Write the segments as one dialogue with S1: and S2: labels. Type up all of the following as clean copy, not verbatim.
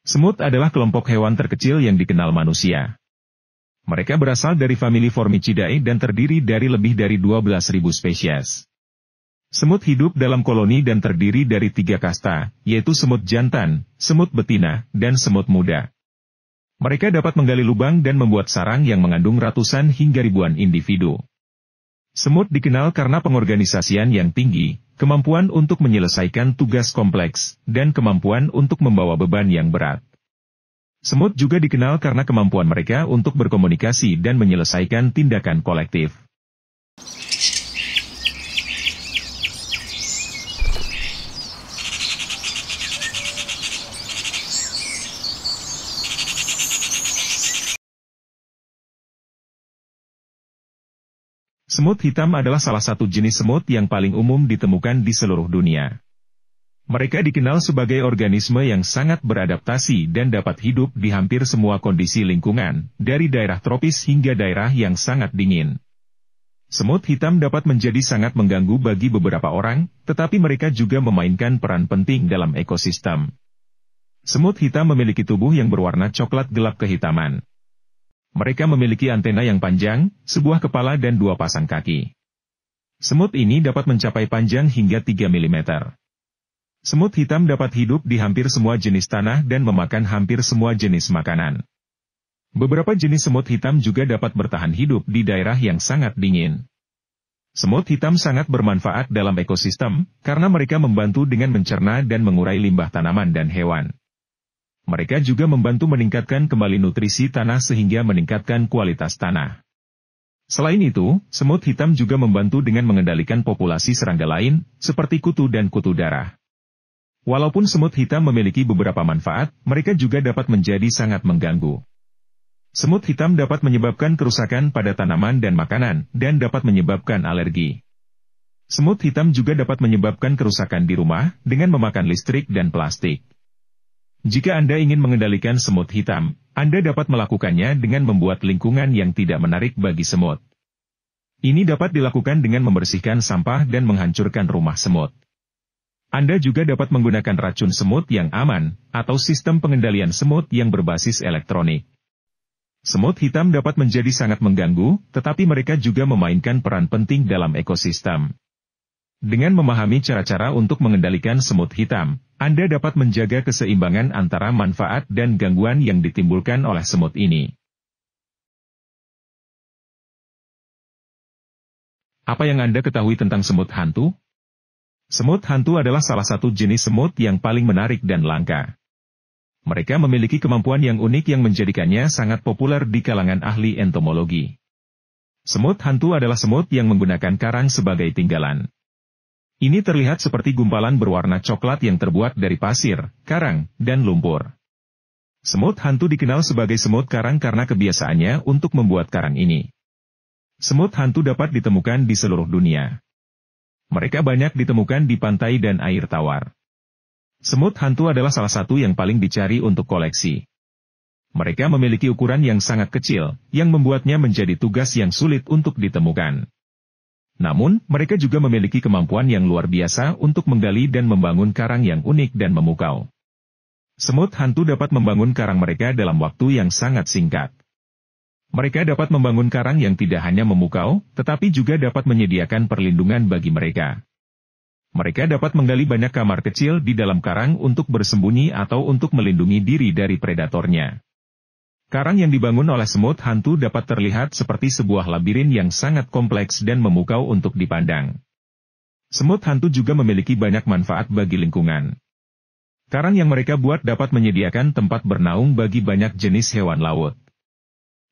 S1: Semut adalah kelompok hewan terkecil yang dikenal manusia. Mereka berasal dari famili Formicidae dan terdiri dari lebih dari 12.000 spesies. Semut hidup dalam koloni dan terdiri dari 3 kasta, yaitu semut jantan, semut betina, dan semut muda. Mereka dapat menggali lubang dan membuat sarang yang mengandung ratusan hingga ribuan individu. Semut dikenal karena pengorganisasian yang tinggi, kemampuan untuk menyelesaikan tugas kompleks, dan kemampuan untuk membawa beban yang berat. Semut juga dikenal karena kemampuan mereka untuk berkomunikasi dan menyelesaikan tindakan kolektif. Semut hitam adalah salah satu jenis semut yang paling umum ditemukan di seluruh dunia. Mereka dikenal sebagai organisme yang sangat beradaptasi dan dapat hidup di hampir semua kondisi lingkungan, dari daerah tropis hingga daerah yang sangat dingin. Semut hitam dapat menjadi sangat mengganggu bagi beberapa orang, tetapi mereka juga memainkan peran penting dalam ekosistem. Semut hitam memiliki tubuh yang berwarna coklat gelap kehitaman. Mereka memiliki antena yang panjang, sebuah kepala dan 2 pasang kaki. Semut ini dapat mencapai panjang hingga 3 mm. Semut hitam dapat hidup di hampir semua jenis tanah dan memakan hampir semua jenis makanan. Beberapa jenis semut hitam juga dapat bertahan hidup di daerah yang sangat dingin. Semut hitam sangat bermanfaat dalam ekosistem, karena mereka membantu dengan mencerna dan mengurai limbah tanaman dan hewan. Mereka juga membantu meningkatkan kembali nutrisi tanah sehingga meningkatkan kualitas tanah. Selain itu, semut hitam juga membantu dengan mengendalikan populasi serangga lain, seperti kutu dan kutu darah. Walaupun semut hitam memiliki beberapa manfaat, mereka juga dapat menjadi sangat mengganggu. Semut hitam dapat menyebabkan kerusakan pada tanaman dan makanan, dan dapat menyebabkan alergi. Semut hitam juga dapat menyebabkan kerusakan di rumah, dengan memakan listrik dan plastik. Jika Anda ingin mengendalikan semut hitam, Anda dapat melakukannya dengan membuat lingkungan yang tidak menarik bagi semut. Ini dapat dilakukan dengan membersihkan sampah dan menghancurkan rumah semut. Anda juga dapat menggunakan racun semut yang aman, atau sistem pengendalian semut yang berbasis elektronik. Semut hitam dapat menjadi sangat mengganggu, tetapi mereka juga memainkan peran penting dalam ekosistem. Dengan memahami cara-cara untuk mengendalikan semut hitam, Anda dapat menjaga keseimbangan antara manfaat dan gangguan yang ditimbulkan oleh semut ini. Apa yang Anda ketahui tentang semut hantu? Semut hantu adalah salah satu jenis semut yang paling menarik dan langka. Mereka memiliki kemampuan yang unik yang menjadikannya sangat populer di kalangan ahli entomologi. Semut hantu adalah semut yang menggunakan karang sebagai tinggalan. Ini terlihat seperti gumpalan berwarna coklat yang terbuat dari pasir, karang, dan lumpur. Semut hantu dikenal sebagai semut karang karena kebiasaannya untuk membuat karang ini. Semut hantu dapat ditemukan di seluruh dunia. Mereka banyak ditemukan di pantai dan air tawar. Semut hantu adalah salah satu yang paling dicari untuk koleksi. Mereka memiliki ukuran yang sangat kecil, yang membuatnya menjadi tugas yang sulit untuk ditemukan. Namun, mereka juga memiliki kemampuan yang luar biasa untuk menggali dan membangun karang yang unik dan memukau. Semut hantu dapat membangun karang mereka dalam waktu yang sangat singkat. Mereka dapat membangun karang yang tidak hanya memukau, tetapi juga dapat menyediakan perlindungan bagi mereka. Mereka dapat menggali banyak kamar kecil di dalam karang untuk bersembunyi atau untuk melindungi diri dari predatornya. Karang yang dibangun oleh semut hantu dapat terlihat seperti sebuah labirin yang sangat kompleks dan memukau untuk dipandang. Semut hantu juga memiliki banyak manfaat bagi lingkungan. Karang yang mereka buat dapat menyediakan tempat bernaung bagi banyak jenis hewan laut.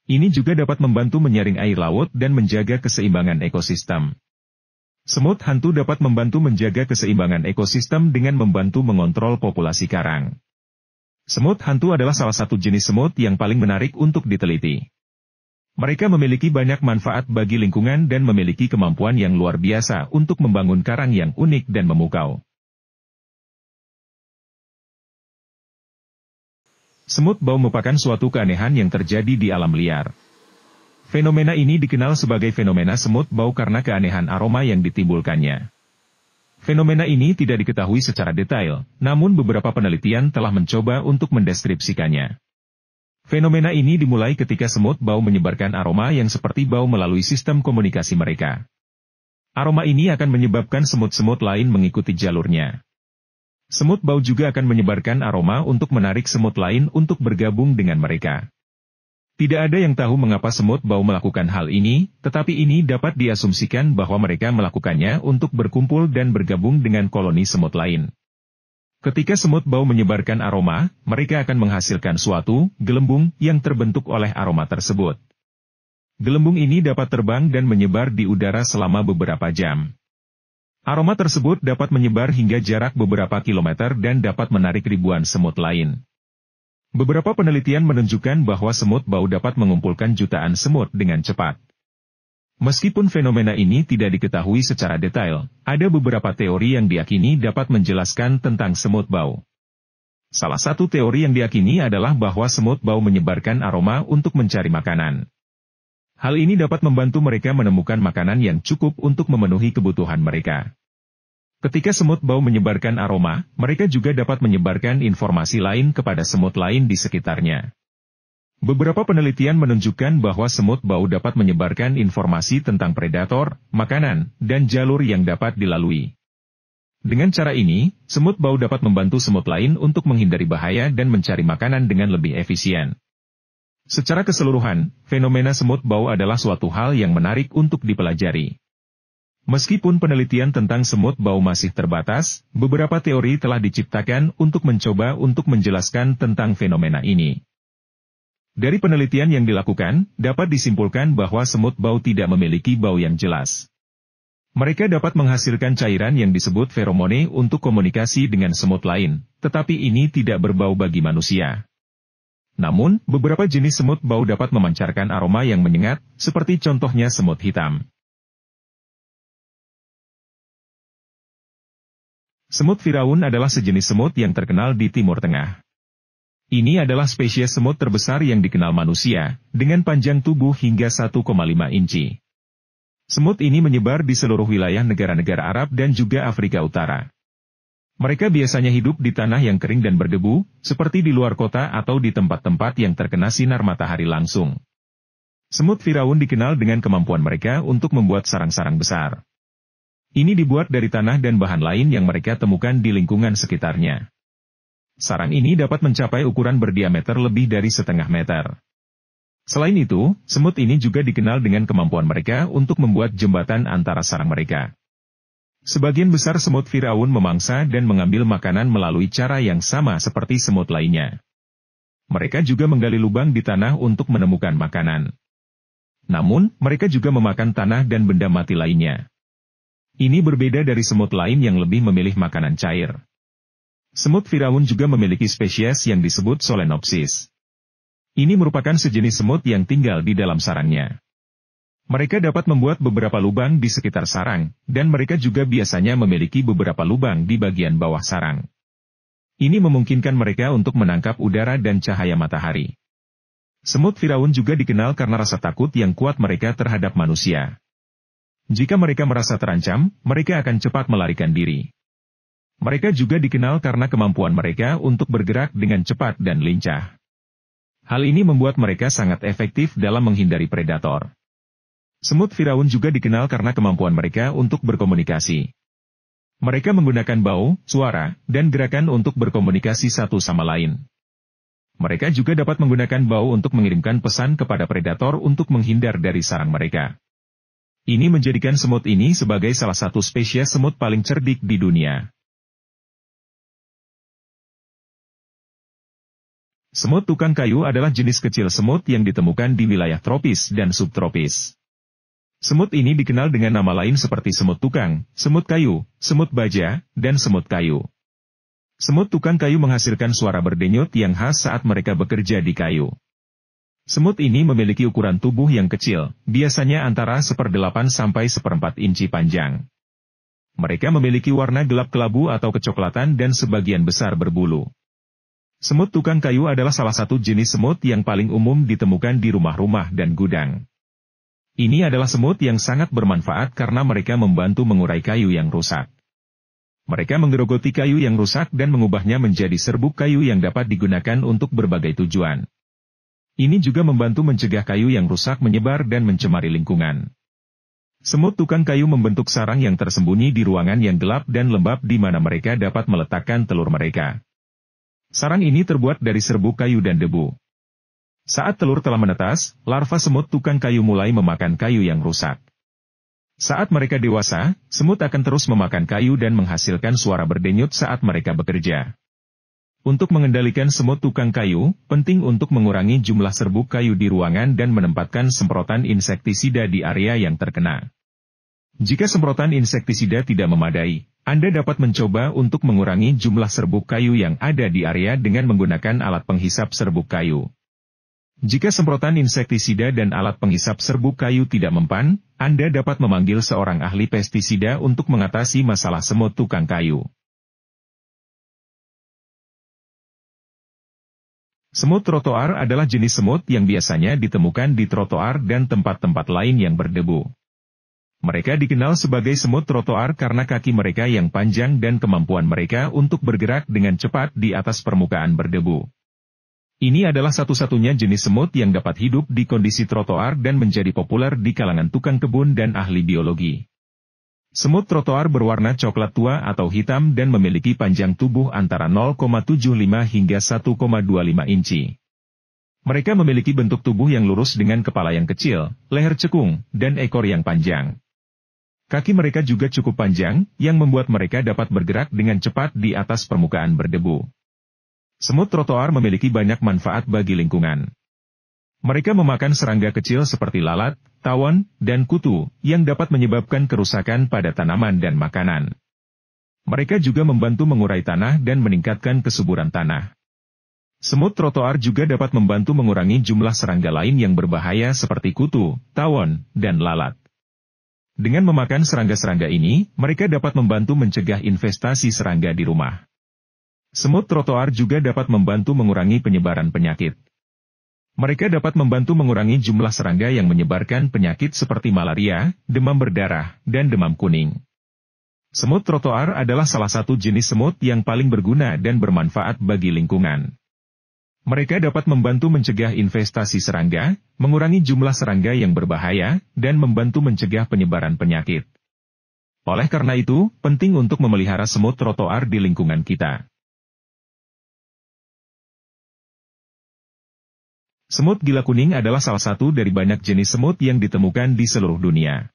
S1: Ini juga dapat membantu menyaring air laut dan menjaga keseimbangan ekosistem. Semut hantu dapat membantu menjaga keseimbangan ekosistem dengan membantu mengontrol populasi karang. Semut hantu adalah salah satu jenis semut yang paling menarik untuk diteliti. Mereka memiliki banyak manfaat bagi lingkungan dan memiliki kemampuan yang luar biasa untuk membangun karang yang unik dan memukau. Semut bau merupakan suatu keanehan yang terjadi di alam liar. Fenomena ini dikenal sebagai fenomena semut bau karena keanehan aroma yang ditimbulkannya. Fenomena ini tidak diketahui secara detail, namun beberapa penelitian telah mencoba untuk mendeskripsikannya. Fenomena ini dimulai ketika semut bau menyebarkan aroma yang seperti bau melalui sistem komunikasi mereka. Aroma ini akan menyebabkan semut-semut lain mengikuti jalurnya. Semut bau juga akan menyebarkan aroma untuk menarik semut lain untuk bergabung dengan mereka. Tidak ada yang tahu mengapa semut bau melakukan hal ini, tetapi ini dapat diasumsikan bahwa mereka melakukannya untuk berkumpul dan bergabung dengan koloni semut lain. Ketika semut bau menyebarkan aroma, mereka akan menghasilkan suatu gelembung yang terbentuk oleh aroma tersebut. Gelembung ini dapat terbang dan menyebar di udara selama beberapa jam. Aroma tersebut dapat menyebar hingga jarak beberapa kilometer dan dapat menarik ribuan semut lain. Beberapa penelitian menunjukkan bahwa semut bau dapat mengumpulkan jutaan semut dengan cepat. Meskipun fenomena ini tidak diketahui secara detail, ada beberapa teori yang diyakini dapat menjelaskan tentang semut bau. Salah satu teori yang diyakini adalah bahwa semut bau menyebarkan aroma untuk mencari makanan. Hal ini dapat membantu mereka menemukan makanan yang cukup untuk memenuhi kebutuhan mereka. Ketika semut bau menyebarkan aroma, mereka juga dapat menyebarkan informasi lain kepada semut lain di sekitarnya. Beberapa penelitian menunjukkan bahwa semut bau dapat menyebarkan informasi tentang predator, makanan, dan jalur yang dapat dilalui. Dengan cara ini, semut bau dapat membantu semut lain untuk menghindari bahaya dan mencari makanan dengan lebih efisien. Secara keseluruhan, fenomena semut bau adalah suatu hal yang menarik untuk dipelajari. Meskipun penelitian tentang semut bau masih terbatas, beberapa teori telah diciptakan untuk mencoba untuk menjelaskan tentang fenomena ini. Dari penelitian yang dilakukan, dapat disimpulkan bahwa semut bau tidak memiliki bau yang jelas. Mereka dapat menghasilkan cairan yang disebut feromone untuk komunikasi dengan semut lain, tetapi ini tidak berbau bagi manusia. Namun, beberapa jenis semut bau dapat memancarkan aroma yang menyengat, seperti contohnya semut hitam. Semut Firaun adalah sejenis semut yang terkenal di Timur Tengah. Ini adalah spesies semut terbesar yang dikenal manusia, dengan panjang tubuh hingga 1,5 inci. Semut ini menyebar di seluruh wilayah negara-negara Arab dan juga Afrika Utara. Mereka biasanya hidup di tanah yang kering dan berdebu, seperti di luar kota atau di tempat-tempat yang terkena sinar matahari langsung. Semut Firaun dikenal dengan kemampuan mereka untuk membuat sarang-sarang besar. Ini dibuat dari tanah dan bahan lain yang mereka temukan di lingkungan sekitarnya. Sarang ini dapat mencapai ukuran berdiameter lebih dari 0,5 meter. Selain itu, semut ini juga dikenal dengan kemampuan mereka untuk membuat jembatan antara sarang mereka. Sebagian besar semut Firaun memangsa dan mengambil makanan melalui cara yang sama seperti semut lainnya. Mereka juga menggali lubang di tanah untuk menemukan makanan. Namun, mereka juga memakan tanah dan benda mati lainnya. Ini berbeda dari semut lain yang lebih memilih makanan cair. Semut Firaun juga memiliki spesies yang disebut Solenopsis. Ini merupakan sejenis semut yang tinggal di dalam sarangnya. Mereka dapat membuat beberapa lubang di sekitar sarang, dan mereka juga biasanya memiliki beberapa lubang di bagian bawah sarang. Ini memungkinkan mereka untuk menangkap udara dan cahaya matahari. Semut Firaun juga dikenal karena rasa takut yang kuat mereka terhadap manusia. Jika mereka merasa terancam, mereka akan cepat melarikan diri. Mereka juga dikenal karena kemampuan mereka untuk bergerak dengan cepat dan lincah. Hal ini membuat mereka sangat efektif dalam menghindari predator. Semut Firaun juga dikenal karena kemampuan mereka untuk berkomunikasi. Mereka menggunakan bau, suara, dan gerakan untuk berkomunikasi satu sama lain. Mereka juga dapat menggunakan bau untuk mengirimkan pesan kepada predator untuk menghindar dari sarang mereka. Ini menjadikan semut ini sebagai salah satu spesies semut paling cerdik di dunia. Semut tukang kayu adalah jenis kecil semut yang ditemukan di wilayah tropis dan subtropis. Semut ini dikenal dengan nama lain seperti semut tukang, semut kayu, semut baja, dan semut kayu. Semut tukang kayu menghasilkan suara berdenyut yang khas saat mereka bekerja di kayu. Semut ini memiliki ukuran tubuh yang kecil, biasanya antara 1/8 sampai 1/4 inci panjang. Mereka memiliki warna gelap kelabu atau kecoklatan dan sebagian besar berbulu. Semut tukang kayu adalah salah satu jenis semut yang paling umum ditemukan di rumah-rumah dan gudang. Ini adalah semut yang sangat bermanfaat karena mereka membantu mengurai kayu yang rusak. Mereka menggerogoti kayu yang rusak dan mengubahnya menjadi serbuk kayu yang dapat digunakan untuk berbagai tujuan. Ini juga membantu mencegah kayu yang rusak menyebar dan mencemari lingkungan. Semut tukang kayu membentuk sarang yang tersembunyi di ruangan yang gelap dan lembab di mana mereka dapat meletakkan telur mereka. Sarang ini terbuat dari serbuk kayu dan debu. Saat telur telah menetas, larva semut tukang kayu mulai memakan kayu yang rusak. Saat mereka dewasa, semut akan terus memakan kayu dan menghasilkan suara berdenyut saat mereka bekerja. Untuk mengendalikan semut tukang kayu, penting untuk mengurangi jumlah serbuk kayu di ruangan dan menempatkan semprotan insektisida di area yang terkena. Jika semprotan insektisida tidak memadai, Anda dapat mencoba untuk mengurangi jumlah serbuk kayu yang ada di area dengan menggunakan alat penghisap serbuk kayu. Jika semprotan insektisida dan alat penghisap serbuk kayu tidak mempan, Anda dapat memanggil seorang ahli pestisida untuk mengatasi masalah semut tukang kayu. Semut trotoar adalah jenis semut yang biasanya ditemukan di trotoar dan tempat-tempat lain yang berdebu. Mereka dikenal sebagai semut trotoar karena kaki mereka yang panjang dan kemampuan mereka untuk bergerak dengan cepat di atas permukaan berdebu. Ini adalah satu-satunya jenis semut yang dapat hidup di kondisi trotoar dan menjadi populer di kalangan tukang kebun dan ahli biologi. Semut trotoar berwarna coklat tua atau hitam dan memiliki panjang tubuh antara 0,75 hingga 1,25 inci. Mereka memiliki bentuk tubuh yang lurus dengan kepala yang kecil, leher cekung, dan ekor yang panjang. Kaki mereka juga cukup panjang, yang membuat mereka dapat bergerak dengan cepat di atas permukaan berdebu. Semut trotoar memiliki banyak manfaat bagi lingkungan. Mereka memakan serangga kecil seperti lalat, tawon, dan kutu, yang dapat menyebabkan kerusakan pada tanaman dan makanan. Mereka juga membantu mengurai tanah dan meningkatkan kesuburan tanah. Semut trotoar juga dapat membantu mengurangi jumlah serangga lain yang berbahaya seperti kutu, tawon, dan lalat. Dengan memakan serangga-serangga ini, mereka dapat membantu mencegah investasi serangga di rumah. Semut trotoar juga dapat membantu mengurangi penyebaran penyakit. Mereka dapat membantu mengurangi jumlah serangga yang menyebarkan penyakit seperti malaria, demam berdarah, dan demam kuning. Semut trotoar adalah salah satu jenis semut yang paling berguna dan bermanfaat bagi lingkungan. Mereka dapat membantu mencegah investasi serangga, mengurangi jumlah serangga yang berbahaya, dan membantu mencegah penyebaran penyakit. Oleh karena itu, penting untuk memelihara semut trotoar di lingkungan kita. Semut gila kuning adalah salah satu dari banyak jenis semut yang ditemukan di seluruh dunia.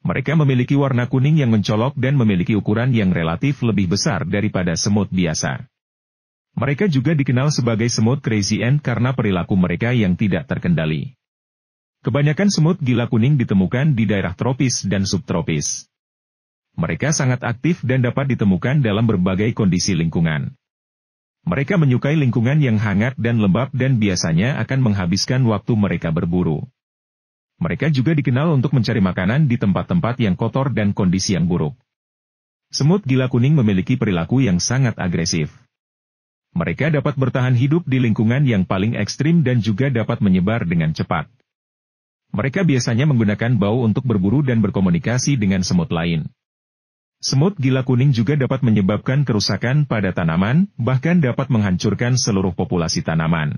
S1: Mereka memiliki warna kuning yang mencolok dan memiliki ukuran yang relatif lebih besar daripada semut biasa. Mereka juga dikenal sebagai semut crazy ant karena perilaku mereka yang tidak terkendali. Kebanyakan semut gila kuning ditemukan di daerah tropis dan subtropis. Mereka sangat aktif dan dapat ditemukan dalam berbagai kondisi lingkungan. Mereka menyukai lingkungan yang hangat dan lembab dan biasanya akan menghabiskan waktu mereka berburu. Mereka juga dikenal untuk mencari makanan di tempat-tempat yang kotor dan kondisi yang buruk. Semut gila kuning memiliki perilaku yang sangat agresif. Mereka dapat bertahan hidup di lingkungan yang paling ekstrim dan juga dapat menyebar dengan cepat. Mereka biasanya menggunakan bau untuk berburu dan berkomunikasi dengan semut lain. Semut gila kuning juga dapat menyebabkan kerusakan pada tanaman, bahkan dapat menghancurkan seluruh populasi tanaman.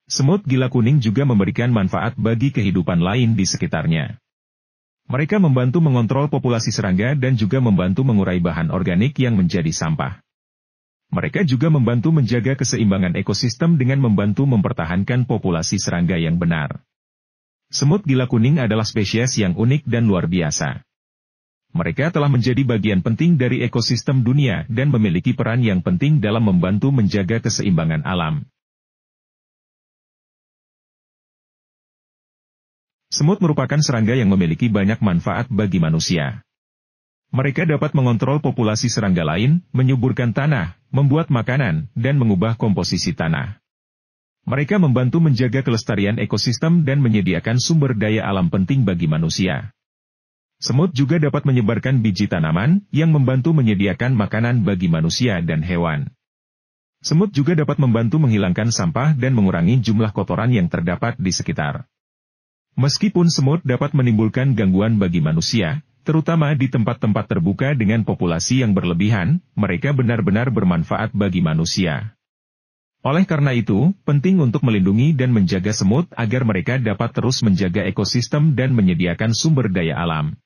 S1: Semut gila kuning juga memberikan manfaat bagi kehidupan lain di sekitarnya. Mereka membantu mengontrol populasi serangga dan juga membantu mengurai bahan organik yang menjadi sampah. Mereka juga membantu menjaga keseimbangan ekosistem dengan membantu mempertahankan populasi serangga yang benar. Semut gila kuning adalah spesies yang unik dan luar biasa. Mereka telah menjadi bagian penting dari ekosistem dunia dan memiliki peran yang penting dalam membantu menjaga keseimbangan alam. Semut merupakan serangga yang memiliki banyak manfaat bagi manusia. Mereka dapat mengontrol populasi serangga lain, menyuburkan tanah, membuat makanan, dan mengubah komposisi tanah. Mereka membantu menjaga kelestarian ekosistem dan menyediakan sumber daya alam penting bagi manusia. Semut juga dapat menyebarkan biji tanaman, yang membantu menyediakan makanan bagi manusia dan hewan. Semut juga dapat membantu menghilangkan sampah dan mengurangi jumlah kotoran yang terdapat di sekitar. Meskipun semut dapat menimbulkan gangguan bagi manusia, Terutama di tempat-tempat terbuka dengan populasi yang berlebihan, mereka benar-benar bermanfaat bagi manusia. Oleh karena itu, penting untuk melindungi dan menjaga semut agar mereka dapat terus menjaga ekosistem dan menyediakan sumber daya alam.